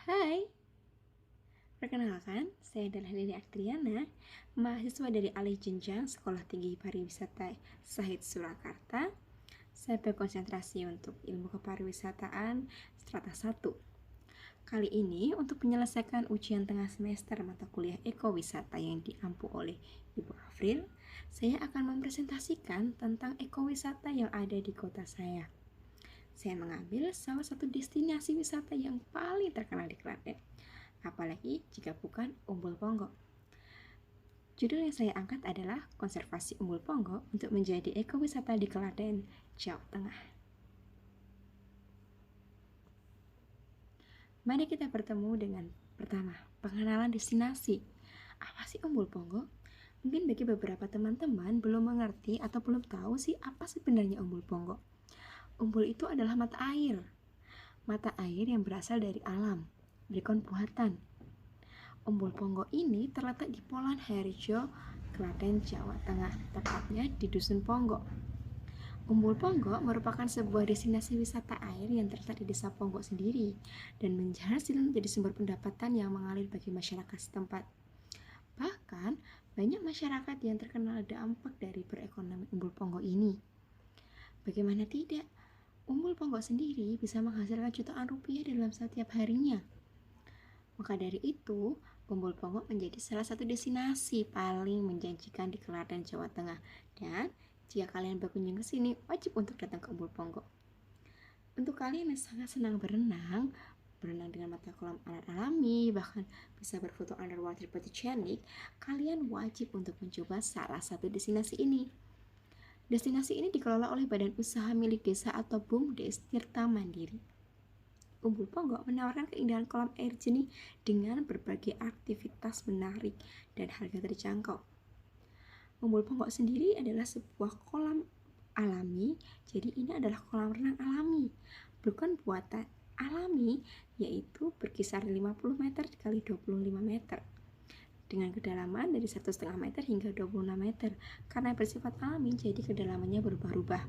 Hai, perkenalkan, saya adalah Lili Aktriana, mahasiswa dari Alih Jenjang Sekolah Tinggi Pariwisata Sahid Surakarta. Saya berkonsentrasi untuk ilmu kepariwisataan strata 1. Kali ini untuk menyelesaikan ujian tengah semester mata kuliah ekowisata yang diampu oleh Ibu Afril, saya akan mempresentasikan tentang ekowisata yang ada di kota saya. Saya mengambil salah satu destinasi wisata yang paling terkenal di Klaten, apalagi jika bukan Umbul Ponggok. Judul yang saya angkat adalah Konservasi Umbul Ponggok untuk menjadi ekowisata di Klaten, Jawa Tengah. Mari kita bertemu dengan pertama, pengenalan destinasi. Apa sih Umbul Ponggok? Mungkin bagi beberapa teman-teman belum mengerti atau belum tahu sih apa sebenarnya Umbul Ponggok. Umbul itu adalah mata air yang berasal dari alam, bukan buatan. Umbul Ponggok ini terletak di Polan Harjo, Klaten, Jawa Tengah, tepatnya di Dusun Ponggok. Umbul Ponggok merupakan sebuah destinasi wisata air yang terletak di Desa Ponggok sendiri dan berhasil menjadi sumber pendapatan yang mengalir bagi masyarakat setempat. Bahkan, banyak masyarakat yang terkenal dampak dari perekonomian Umbul Ponggok ini. Bagaimana tidak? Umbul Ponggok sendiri bisa menghasilkan jutaan rupiah dalam setiap harinya. Maka dari itu, Umbul Ponggok menjadi salah satu destinasi paling menjanjikan di Klaten, Jawa Tengah. Dan jika kalian berkunjung ke sini, wajib untuk datang ke Umbul Ponggok. Untuk kalian yang sangat senang berenang dengan mata kolam air alami, bahkan bisa berfoto underwater photogenic, kalian wajib untuk mencoba salah satu destinasi ini. Destinasi ini dikelola oleh Badan Usaha Milik Desa atau BUMDes Tirta Mandiri. Umbul Ponggok menawarkan keindahan kolam air jernih dengan berbagai aktivitas menarik dan harga terjangkau. Umbul Ponggok sendiri adalah sebuah kolam alami, jadi ini adalah kolam renang alami, bukan buatan. Alami yaitu berkisar 50 meter kali 25 meter dengan kedalaman dari 1,5 meter hingga 26 meter. Karena bersifat alami, jadi kedalamannya berubah-ubah.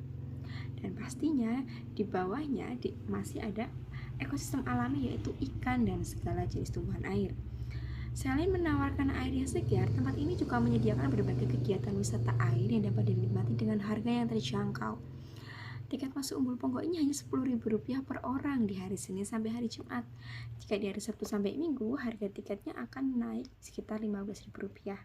Dan pastinya di bawahnya masih ada ekosistem alami, yaitu ikan dan segala jenis tumbuhan air. Selain menawarkan air yang segar, tempat ini juga menyediakan berbagai kegiatan wisata air yang dapat dinikmati dengan harga yang terjangkau. Tiket masuk Umbul Ponggok ini hanya Rp10.000 per orang di hari Senin sampai hari Jumat. Jika di hari Sabtu sampai Minggu, harga tiketnya akan naik sekitar Rp15.000.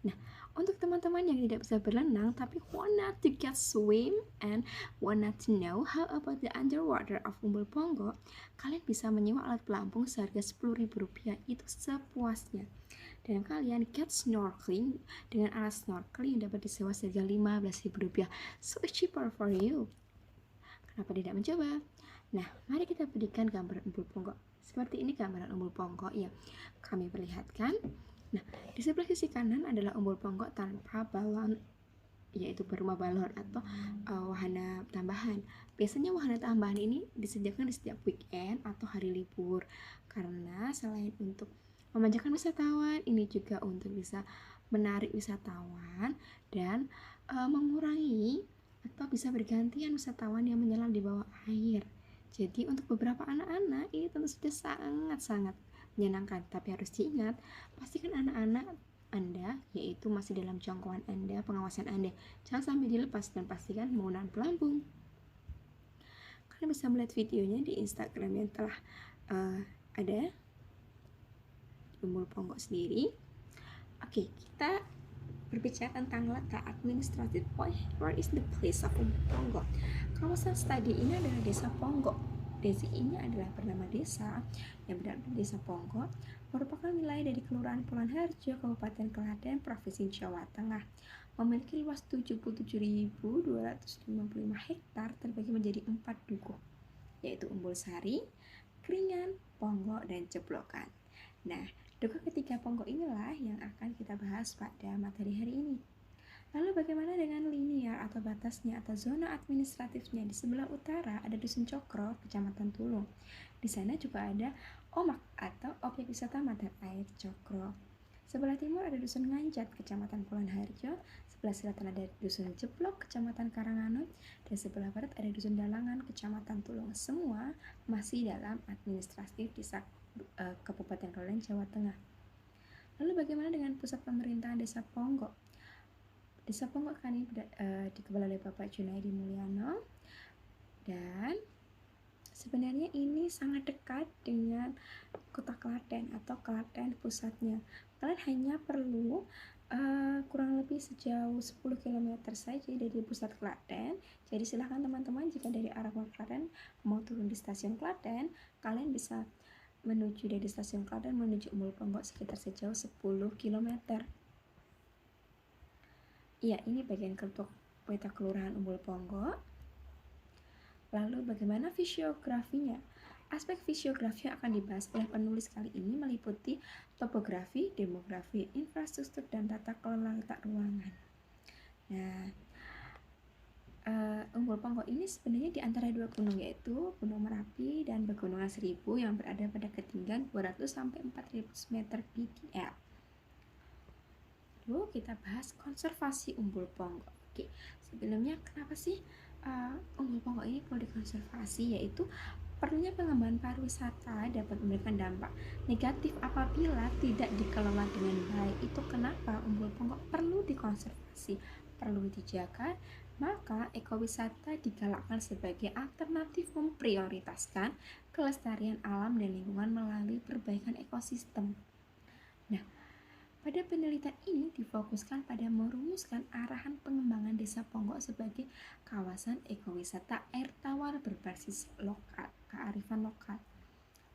Nah, untuk teman-teman yang tidak bisa berenang tapi wanna to get swim and wanna to know how about the underwater of Umbul Ponggok, kalian bisa menyewa alat pelampung seharga Rp10.000 itu sepuasnya. Dan kalian get snorkeling dengan alat snorkeling yang dapat disewa seharga Rp15.000. So cheaper for you. Kenapa tidak mencoba? Nah, mari kita berikan gambaran Umbul Ponggok. Seperti ini gambaran Umbul Ponggok yang kami perlihatkan. Nah, di sebelah sisi kanan adalah Umbul Ponggok tanpa balon, yaitu berumah balon atau wahana tambahan. Biasanya wahana tambahan ini disediakan di setiap weekend atau hari libur, karena selain untuk memanjakan wisatawan, ini juga untuk bisa menarik wisatawan dan mengurangi atau bisa bergantian wisatawan yang menyelam di bawah air. Jadi untuk beberapa anak-anak ini tentu saja sangat-sangat menyenangkan, tapi harus diingat, pastikan anak-anak Anda yaitu masih dalam jangkauan Anda, pengawasan Anda. Jangan sampai dilepas dan pastikan menggunakan pelampung. Kalian bisa melihat videonya di Instagram yang telah ada di Umbul Ponggok sendiri. Oke, kita berbicara tentang letak administratif. Where is the place of Umbul Ponggok? Kawasan studi ini adalah Desa Ponggok. Desa ini adalah bernama desa yang berada di Desa Ponggok, merupakan wilayah dari Kelurahan Polan Harjo, Kabupaten Klaten, Provinsi Jawa Tengah. Memiliki luas 77.255 hektar terbagi menjadi 4 dukuh, yaitu Umbul Sari, Keringan, Ponggok, dan Ceplokan. Nah, dukuh ketiga Ponggok inilah yang akan kita bahas pada materi hari ini. Lalu bagaimana dengan linear atau batasnya atau zona administratifnya? Di sebelah utara ada Dusun Cokro, Kecamatan Tulung. Di sana juga ada OMAK atau Objek Wisata Mata Air Cokro. Sebelah timur ada Dusun Nganjat, Kecamatan Pulan Harjo, sebelah selatan ada Dusun Jeblok, Kecamatan Karanganut, dan sebelah barat ada Dusun Dalangan, Kecamatan Tulung. Semua masih dalam administratif Desa Kabupaten Klaten, Jawa Tengah. Lalu bagaimana dengan pusat pemerintahan Desa Ponggok? Desa Ponggok kan ini dikelola oleh Bapak Junaidi Mulyana, dan sebenarnya ini sangat dekat dengan kota Klaten atau Klaten pusatnya. Kalian hanya perlu kurang lebih sejauh 10 km saja dari pusat Klaten. Jadi silahkan teman-teman, jika dari arah Klaten mau turun di stasiun Klaten, kalian bisa menuju dari stasiun Klaten menuju Umbul Ponggok sekitar sejauh 10 km. Iya, ini bagian peta kelurahan Umbul Ponggok. Lalu bagaimana fisiografinya? Aspek fisiografi yang akan dibahas oleh penulis kali ini meliputi topografi, demografi, infrastruktur, dan tata kelola letak ruangan. Nah, Umbul Ponggok ini sebenarnya di antara dua gunung, yaitu Gunung Merapi dan Pegunungan Seribu yang berada pada ketinggian 200-400 meter PDL. Lalu kita bahas konservasi Umbul Ponggok. Oke, sebelumnya kenapa sih Umbul Ponggok ini perlu dikonservasi? Yaitu perlunya pengembangan pariwisata dapat memberikan dampak negatif apabila tidak dikelola dengan baik. Itu kenapa Umbul Ponggok perlu dikonservasi, perlu dijaga. Maka ekowisata digalakkan sebagai alternatif memprioritaskan kelestarian alam dan lingkungan melalui perbaikan ekosistem. Nah, pada penelitian ini difokuskan pada merumuskan arahan pengembangan Desa Ponggok sebagai kawasan ekowisata air tawar berbasis lokal, kearifan lokal.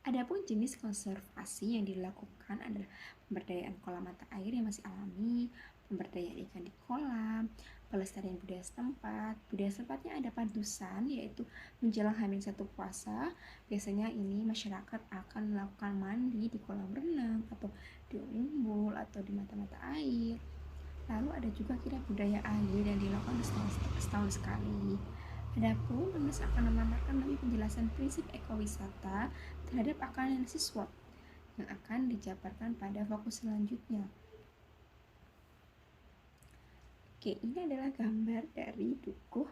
Adapun jenis konservasi yang dilakukan adalah pemberdayaan kolam mata air yang masih alami, pemberdayaan ikan di kolam, pelestarian budaya setempat. Budaya setempat,nya ada padusan, yaitu menjelang H-1 puasa. Biasanya ini masyarakat akan melakukan mandi di kolam renang atau di umbul atau di mata-mata air. Lalu ada juga kira budaya air yang dilakukan setahun sekali. Adapun penulis akan memaparkan lebih penjelasan prinsip ekowisata terhadap analisis SWOT yang akan dijabarkan pada fokus selanjutnya. Oke, ini adalah gambar dari Dukuh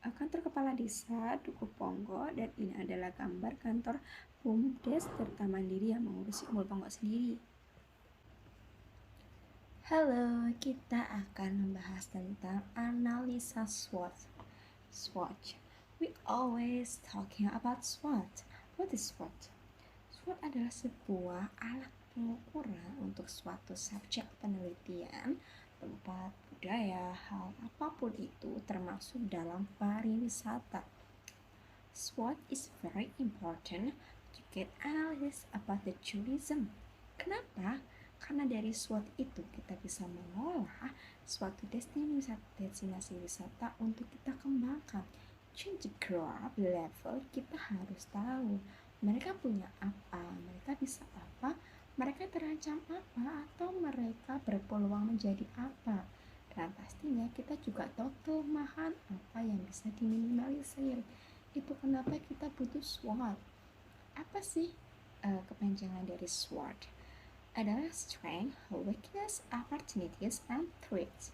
kantor kepala desa Dukuh Ponggok, dan ini adalah gambar kantor BUMDes Tirta Mandiri yang mengurusi Umbul Ponggok sendiri. Halo, kita akan membahas tentang analisa SWOT. SWOT. We always talking about SWOT. What is SWOT? SWOT adalah sebuah alat pengukuran untuk suatu subjek penelitian, tempat, budaya, hal apapun itu termasuk dalam pariwisata. SWOT is very important to get analysis about the tourism. Kenapa? Karena dari SWOT itu kita bisa mengolah suatu destinasi wisata untuk kita kembangkan. Change the growth level, kita harus tahu mereka punya apa, mereka bisa apa, mereka terancam apa, atau mereka berpeluang menjadi apa. Dan pastinya kita juga tahu kelemahan apa yang bisa diminimalisir. Itu kenapa kita butuh SWOT. Apa sih kepanjangan dari SWOT? Adalah strength, weakness, opportunities, and threats.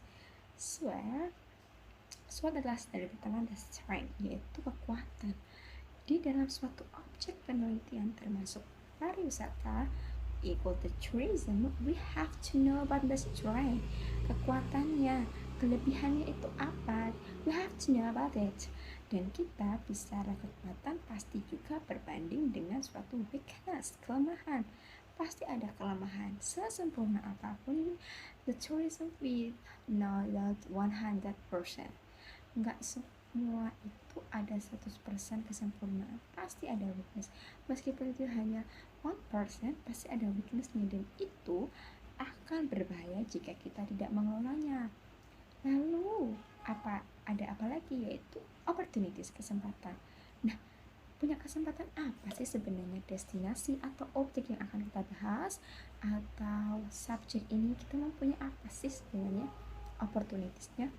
SWOT adalah dari pertama ada strength, yaitu kekuatan. Di dalam suatu objek penelitian termasuk pariwisata, equal to tourism, we have to know about the strength, kekuatannya, kelebihannya itu apa, we have to know about it. Dan kita bicara kekuatan pasti juga berbanding dengan suatu weakness, kelemahan. Pasti ada kelemahan. Sesempurna apapun the tourism we know that 100%. Enggak semua itu ada 100% kesempurnaan. Pasti ada weakness. Meskipun itu hanya 1%, pasti ada weaknessnya, dan itu akan berbahaya jika kita tidak mengelolanya. Lalu ada apa lagi, yaitu opportunities, kesempatan. Nah, punya kesempatan apa sih sebenarnya destinasi atau objek yang akan kita bahas, atau subjek ini kita mempunyai apa sih sebenarnya opportunitiesnya.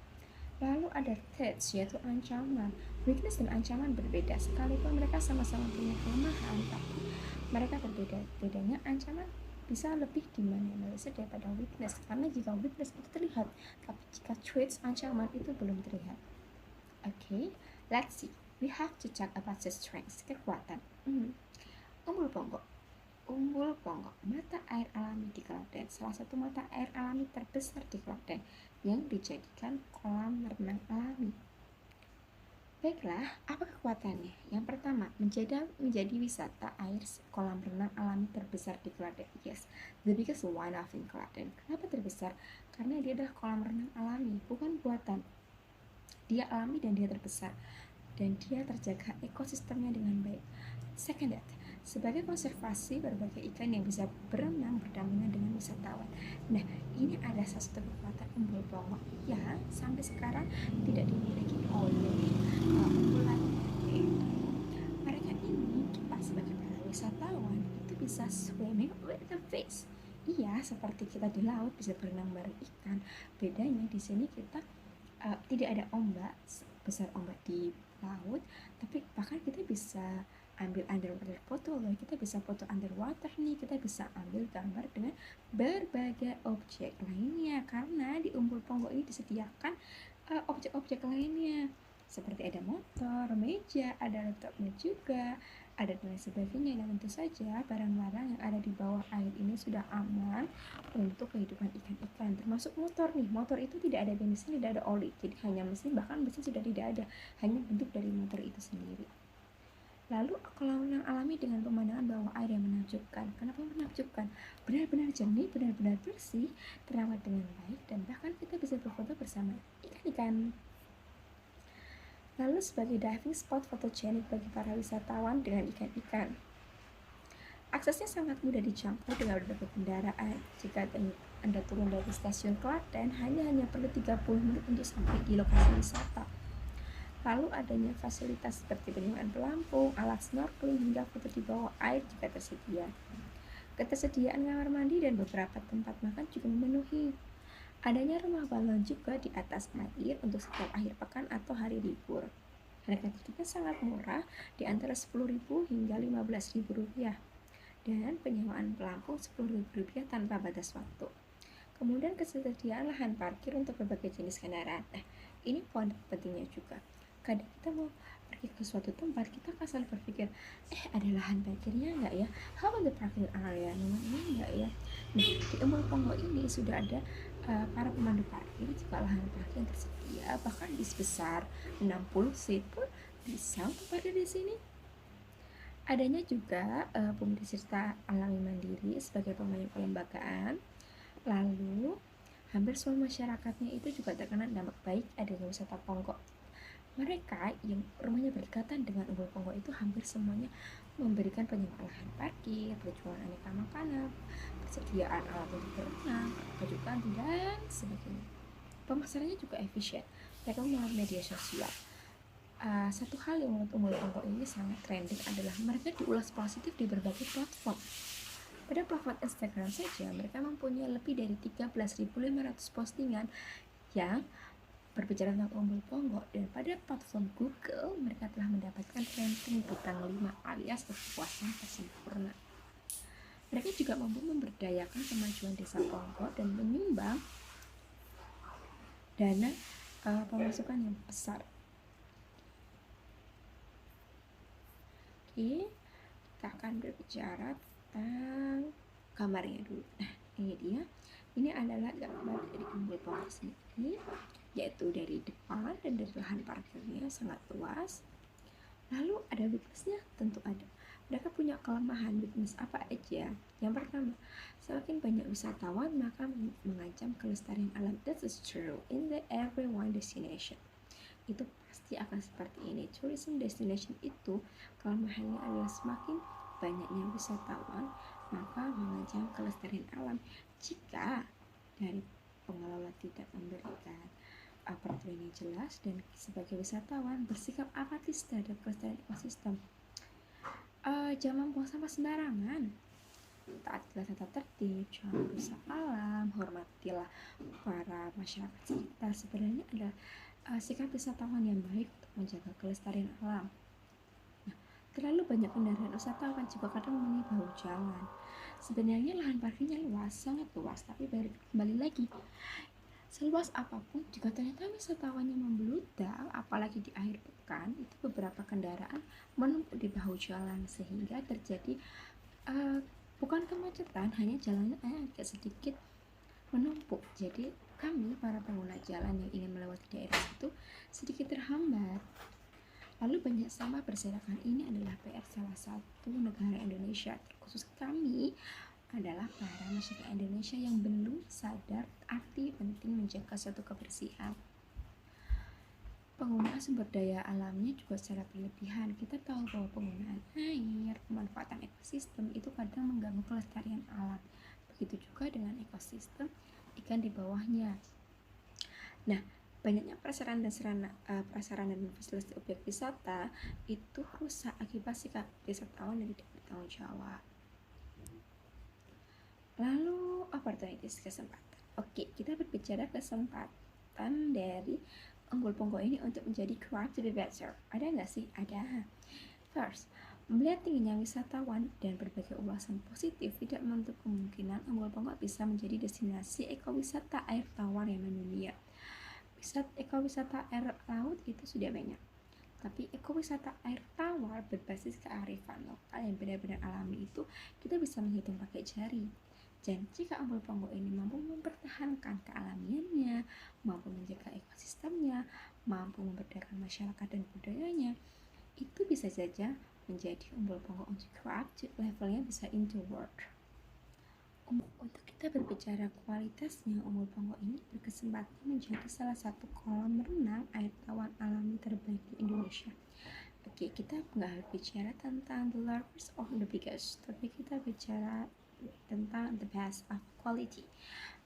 Lalu ada threats, yaitu ancaman. Weakness dan ancaman berbeda, sekalipun mereka sama-sama punya kelemahan, tapi mereka berbeda. Bedanya ancaman bisa lebih diminimalisir daripada weakness, karena jika weakness itu terlihat, tapi jika threats, ancaman itu belum terlihat. Okay, let's see. We have to talk about the strengths, kekuatan. Umbul ponggok. Umbul ponggok, mata air alami di Klaten, salah satu mata air alami terbesar di Klaten yang dijadikan kolam renang alami. Baiklah, apa kekuatannya? Yang pertama, menjadi wisata air kolam renang alami terbesar di Klaten. Yes, the biggest one of in Klaten. Kenapa terbesar? Karena dia adalah kolam renang alami, bukan buatan. Dia alami dan dia terbesar, dan dia terjaga ekosistemnya dengan baik. Second, sebagai konservasi berbagai ikan yang bisa berenang berdampingan dengan wisatawan. Nah, ini ada satu kekuatan umbul ponggok yang sampai sekarang tidak dimiliki oleh unggulan yaitu mereka ini, kita sebagai para wisatawan itu bisa swimming with the fish. Iya, seperti kita di laut bisa berenang bareng ikan. Bedanya di sini kita tidak ada ombak besar, ombak di laut, tapi bahkan kita bisa ambil underwater foto loh. Kita bisa foto underwater nih, kita bisa ambil gambar dengan berbagai objek lainnya, karena di umbul ponggok ini disediakan objek-objek lainnya seperti ada motor, meja, ada laptopnya juga, ada dan lain sebagainya. Dan tentu saja barang-barang yang ada di bawah air ini sudah aman untuk kehidupan ikan-ikan, termasuk motor nih. Motor itu tidak ada bensin, tidak ada oli, jadi hanya mesin, bahkan mesin sudah tidak ada, hanya bentuk dari motor itu sendiri. Lalu kolam renang alami dengan pemandangan bawah air yang menakjubkan. Kenapa menakjubkan? Benar-benar jernih, benar-benar bersih, terawat dengan baik, dan bahkan kita bisa berfoto bersama ikan-ikan. Lalu sebagai diving spot fotogenik bagi para wisatawan dengan ikan-ikan. Aksesnya sangat mudah dijangkau dengan berbagai kendaraan. Jika Anda turun dari stasiun Klaten, hanya perlu 30 menit untuk sampai di lokasi wisata. Lalu adanya fasilitas seperti penyewaan pelampung, alat snorkeling, hingga foto di bawah air jika tersedia. Ketersediaan kamar mandi dan beberapa tempat makan juga memenuhi. Adanya rumah balon juga di atas air untuk setiap akhir pekan atau hari libur. Harga tiketnya sangat murah, di antara Rp10.000 hingga Rp15.000, dan penyewaan pelampung Rp10.000 tanpa batas waktu. Kemudian ketersediaan lahan parkir untuk berbagai jenis kendaraan. Nah, ini poin pentingnya juga. Kadang kita mau pergi ke suatu tempat, kita akan selalu berpikir, ada lahan parkirnya nggak ya? How about the parking area? Nomor ini nggak ya? Nah, di umbul ponggok ini sudah ada para pemandu parkir. Jika lahan parkir tersedia, bahkan di sebesar 60 seat pun bisa untuk parkir di sini. Adanya juga pemberi serta alami mandiri sebagai pemain pelembagaan. Lalu hampir semua masyarakatnya itu juga terkena dampak baik adanya wisata ponggok. Mereka yang rumahnya berdekatan dengan umbul ponggok itu hampir semuanya memberikan penyewaan lahan parkir, penjualan aneka makanan, persediaan alat untuk berenang, kejukan, dan sebagainya. Pemasarannya juga efisien. Mereka melalui media sosial. Satu hal yang menurut umbul ponggok ini sangat trending adalah mereka diulas positif di berbagai platform. Pada platform Instagram saja, mereka mempunyai lebih dari 13.500 postingan yang berbicara tentang umbul ponggok, dan pada platform Google mereka telah mendapatkan ranking bintang 5 alias kepuasan tersempurna. Mereka juga mampu memberdayakan kemajuan desa ponggok dan menyumbang dana pemasukan yang besar. Oke, kita akan berbicara tentang gambarnya dulu. Nah, ini dia. Ini adalah gambar dari umbul ponggok sendiri, yaitu dari depan dan dari lahan parkirnya sangat luas. Lalu ada weaknessnya, tentu ada. Mereka punya kelemahan. Weakness apa aja? Yang pertama, semakin banyak wisatawan maka mengancam kelestarian alam. That is true in the everyone destination. Itu pasti akan seperti ini. Tourism destination itu kelemahannya adalah semakin banyaknya wisatawan maka mengancam kelestarian alam jika dari pengelola tidak memberikan peraturan yang jelas dan sebagai wisatawan bersikap apatis terhadap kelestarian ekosistem. Jangan buang sampah sembarangan, taatilah tata tertib, jangan merusak alam, hormatilah para masyarakat sekitar. Sebenarnya ada sikap wisatawan yang baik untuk menjaga kelestarian alam. Nah, terlalu banyak kendaraan wisatawan juga kadang memenuhi bahu jalan. Sebenarnya lahan parkirnya luas, sangat luas, tapi kembali lagi, seluas apapun jika ternyata wisatawannya membludak, apalagi di akhir pekan, itu beberapa kendaraan menumpuk di bahu jalan sehingga terjadi bukan kemacetan, hanya jalannya agak sedikit menumpuk. Jadi kami para pengguna jalan yang ingin melewati daerah itu sedikit terhambat. Lalu banyak sampah berserakan. Ini adalah PR salah satu negara Indonesia, terkhusus kami adalah para masyarakat Indonesia yang belum sadar arti penting menjaga suatu kebersihan. Penggunaan sumber daya alamnya juga secara berlebihan. Kita tahu bahwa penggunaan air, pemanfaatan ekosistem itu kadang mengganggu kelestarian alam. Begitu juga dengan ekosistem ikan di bawahnya. Nah, banyaknya prasarana dan fasilitas objek wisata itu rusak akibat sikap wisatawan yang tidak bertanggung jawab. Lalu opportunities, kesempatan. Oke, kita berbicara kesempatan dari Umbul Ponggo ini untuk menjadi crowd to be better. Ada nggak sih? Ada. First, melihat tingginya wisatawan dan berbagai ulasan positif tidak menutup kemungkinan Umbul Ponggo bisa menjadi destinasi ekowisata air tawar yang mendunia. Ekowisata air laut itu sudah banyak, tapi ekowisata air tawar berbasis kearifan lokal yang benar-benar alami itu kita bisa menghitung pakai jari. Dan jika Umbul Ponggo ini mampu mempertahankan kealamiannya, mampu menjaga ekosistemnya, mampu memberdayakan masyarakat dan budayanya, itu bisa saja menjadi Umbul Ponggo untuk crowd levelnya bisa into world. Untuk kita berbicara kualitasnya, Umbul Ponggo ini berkesempatan menjadi salah satu kolam renang air tawar alami terbaik di Indonesia. Oke, kita nggak bicara tentang the largest or the biggest, tapi kita bicara tentang the best of quality.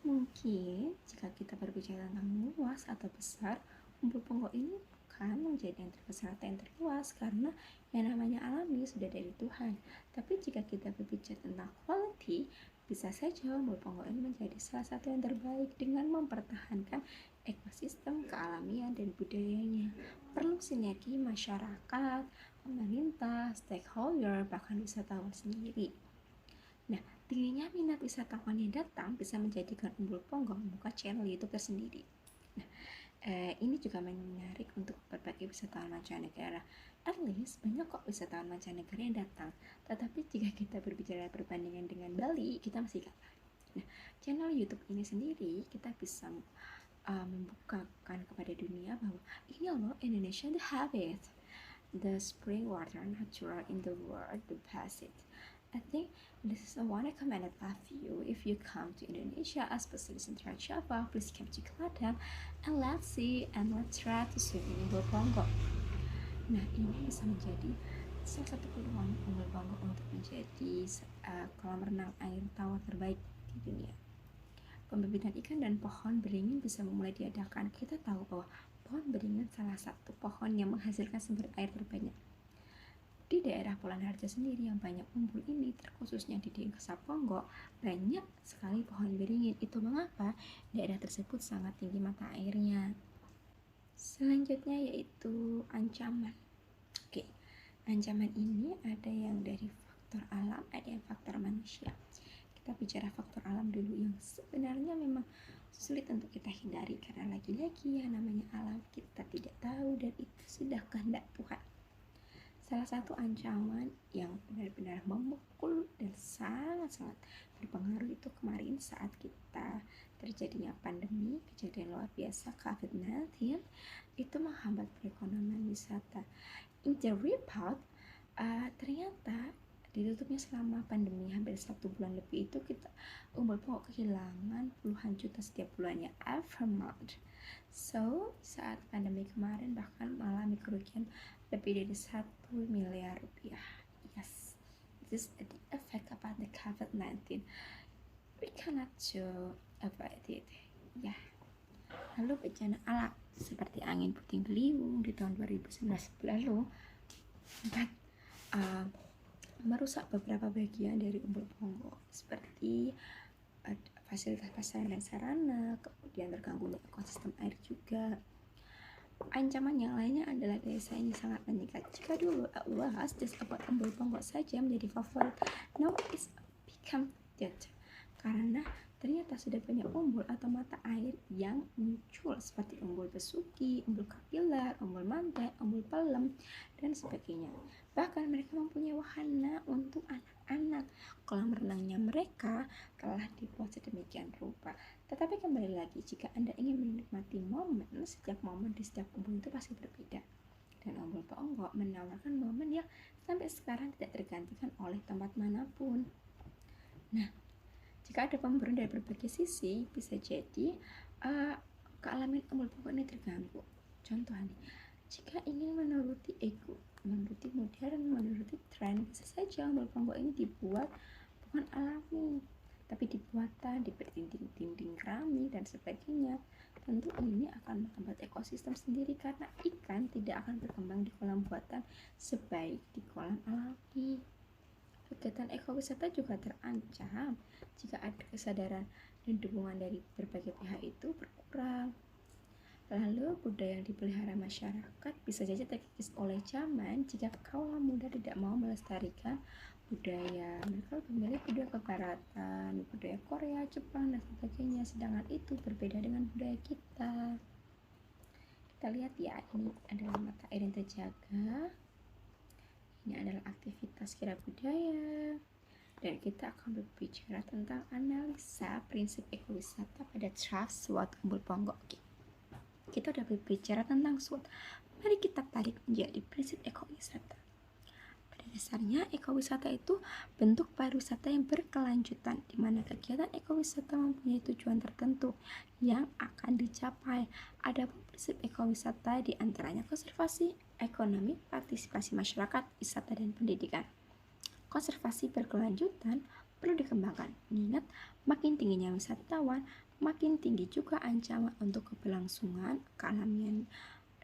Mungkin jika kita berbicara tentang luas atau besar, Umbul Ponggo ini bukan menjadi yang terbesar atau yang terluas karena yang namanya alami sudah dari Tuhan. Tapi jika kita berbicara tentang quality, bisa saja Umbul Ponggo ini menjadi salah satu yang terbaik dengan mempertahankan ekosistem, kealamian, dan budayanya. Perlu sinergi masyarakat, pemerintah, stakeholder, bahkan wisatawan sendiri. Nah, tingginya minat wisatawan yang datang bisa menjadikan Umbul Ponggo membuka channel YouTube tersendiri. Nah, ini juga menarik untuk berbagai wisatawan mancanegara. At least banyak kok wisatawan mancanegara yang datang. Tetapi jika kita berbicara perbandingan dengan Bali, kita masih kalah. Nah, channel YouTube ini sendiri kita bisa membukakan kepada dunia bahwa ini loh Indonesia the habit, the spring water natural in the world, the best. I think this is a one recommended of you if you come to Indonesia, especially in Trans Java. Please come to Klaten and let's see and let's try to swim in Umbul Ponggo. Nah, ini bisa menjadi salah satu peluang Umbul Ponggo untuk menjadi kolam renang air tawar terbaik di dunia. Pembibitan ikan dan pohon beringin bisa mulai diadakan. Kita tahu bahwa pohon beringin salah satu pohon yang menghasilkan sumber air terbanyak. Di daerah Pulau Harjo sendiri yang banyak umbul ini, terkhususnya di Desa Ponggo, banyak sekali pohon beringin. Itu mengapa daerah tersebut sangat tinggi mata airnya. Selanjutnya yaitu ancaman. Oke, ancaman ini ada yang dari faktor alam, ada yang faktor manusia. Kita bicara faktor alam dulu yang sebenarnya memang sulit untuk kita hindari karena lagi-lagi yang namanya alam kita tidak tahu dan itu sudah kehendak Tuhan. Salah satu ancaman yang benar-benar memukul dan sangat-sangat berpengaruh itu kemarin saat kita terjadinya pandemi, kejadian luar biasa COVID-19 itu menghambat perekonomian wisata. In the report, ternyata ditutupnya selama pandemi hampir 1 bulan lebih itu kita Umbul Ponggo kehilangan puluhan juta setiap bulannya every month. So saat pandemi kemarin bahkan mengalami kerugian lebih dari 1 miliar rupiah. Yes, this is the effect about the COVID-19. We cannot avoid it. Ya. Lalu bencana alam seperti angin puting beliung di tahun 2019 lalu merusak beberapa bagian dari Umbul Ponggo seperti fasilitas prasarana dan sarana, kemudian terganggunya ekosistem air juga. Ancaman yang lainnya adalah desa ini sangat meningkat. Jika dulu was just about Umbul Ponggo saja menjadi favorit, now it's become habitat, karena ternyata sudah banyak umbul atau mata air yang muncul seperti umbul besuki, umbul kapiler, umbul mantek, umbul pelem, dan sebagainya. Bahkan mereka mempunyai wahana untuk anak-anak. Kolam renangnya mereka telah dibuat sedemikian rupa. Tetapi kembali lagi, jika Anda ingin menikmati momen, setiap momen di setiap umbul itu pasti berbeda. Dan Umbul Ponggok menawarkan momen yang sampai sekarang tidak tergantikan oleh tempat manapun. Nah, jika ada pemburu dari berbagai sisi, bisa jadi kealamian Umbul Ponggok ini terganggu. Contoh nih, jika ingin menuruti ego, menuruti modern, menuruti tren, bisa saja Umbul Ponggok ini dibuat bukan alami, tapi dibuatan, diberi dinding-dinding keramik dan sebagainya. Tentu ini akan menghambat ekosistem sendiri karena ikan tidak akan berkembang di kolam buatan sebaik di kolam alami. Kegiatan ekowisata juga terancam jika ada kesadaran dan dukungan dari berbagai pihak itu berkurang. Lalu budaya yang dipelihara masyarakat bisa saja terkikis oleh zaman jika kaum muda tidak mau melestarikan budaya. Mereka memilih budaya kebaratan, budaya Korea, Jepang, dan sebagainya, sedangkan itu berbeda dengan budaya kita. Kita lihat ya, ini adalah mata air yang terjaga, ini adalah aktivitas kira budaya, dan kita akan berbicara tentang analisa prinsip ekowisata pada Trust SWOT Umbul Ponggok. Kita udah berbicara tentang SWOT, mari kita tarik menjadi prinsip ekowisata. Dasarnya, ekowisata itu bentuk pariwisata yang berkelanjutan, di mana kegiatan ekowisata mempunyai tujuan tertentu yang akan dicapai. Adapun prinsip ekowisata diantaranya konservasi, ekonomi, partisipasi masyarakat, wisata, dan pendidikan. Konservasi berkelanjutan perlu dikembangkan. Ingat, makin tingginya wisatawan, makin tinggi juga ancaman untuk keberlangsungan kealamian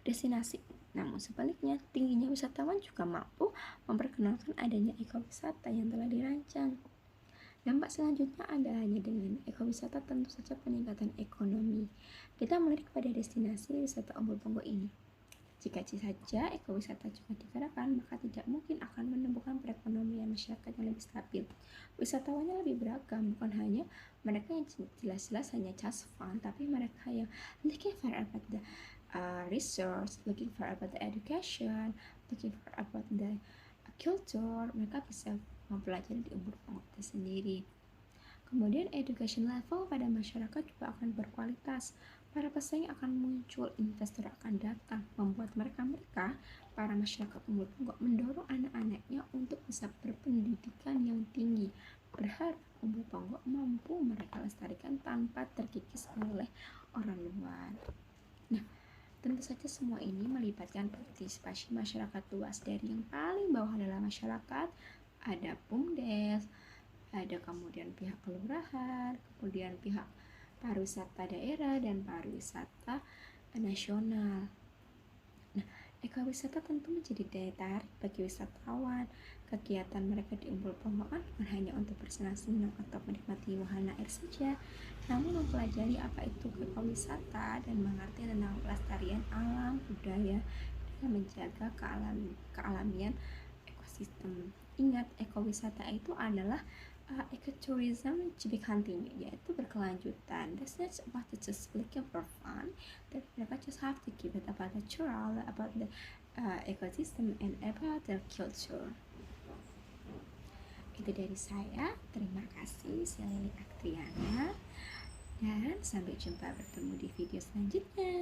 destinasi. Namun sebaliknya, tingginya wisatawan juga mampu memperkenalkan adanya ekowisata yang telah dirancang. Dampak selanjutnya adalah dengan ekowisata tentu saja peningkatan ekonomi. Kita melirik pada destinasi wisata Umbul Ponggok ini. Jika saja ekowisata juga digerakkan, maka tidak mungkin akan menemukan perekonomian masyarakat yang lebih stabil. Wisatawannya lebih beragam, bukan hanya mereka yang jelas-jelas hanya just fun, tapi mereka yang looking for about the research, looking for about the education, looking for about the culture. Mereka bisa mempelajari di Umbul Ponggok itu sendiri. Kemudian education level pada masyarakat juga akan berkualitas. Para pesaing akan muncul, investor akan datang, membuat mereka para masyarakat Umbul Ponggok mendorong anak-anaknya untuk bisa berpendidikan yang tinggi, berharap Umbul Ponggok mampu mereka lestarikan tanpa terkikis oleh orang luar. Nah, tentu saja semua ini melibatkan partisipasi masyarakat luas. Dari yang paling bawah adalah masyarakat, ada BUMDes, ada kemudian pihak kelurahan, kemudian pihak pariwisata daerah, dan pariwisata nasional. Nah, ekowisata tentu menjadi daya tarik bagi wisatawan. Kegiatan mereka di Umbul Ponggok bukan hanya untuk bersenang-senang atau menikmati wahana air saja, namun mempelajari apa itu ekowisata dan mengerti tentang pelestarian alam, budaya, dan menjaga kealamian ekosistem. Ingat, ekowisata itu adalah ecotourism civic hunting, yaitu berkelanjutan. That's not about just looking for fun, that mereka just have to keep it about the natural, about the ecosystem, and about the culture. Itu dari saya. Terima kasih, saya Lili Aktriana, dan sampai jumpa bertemu di video selanjutnya.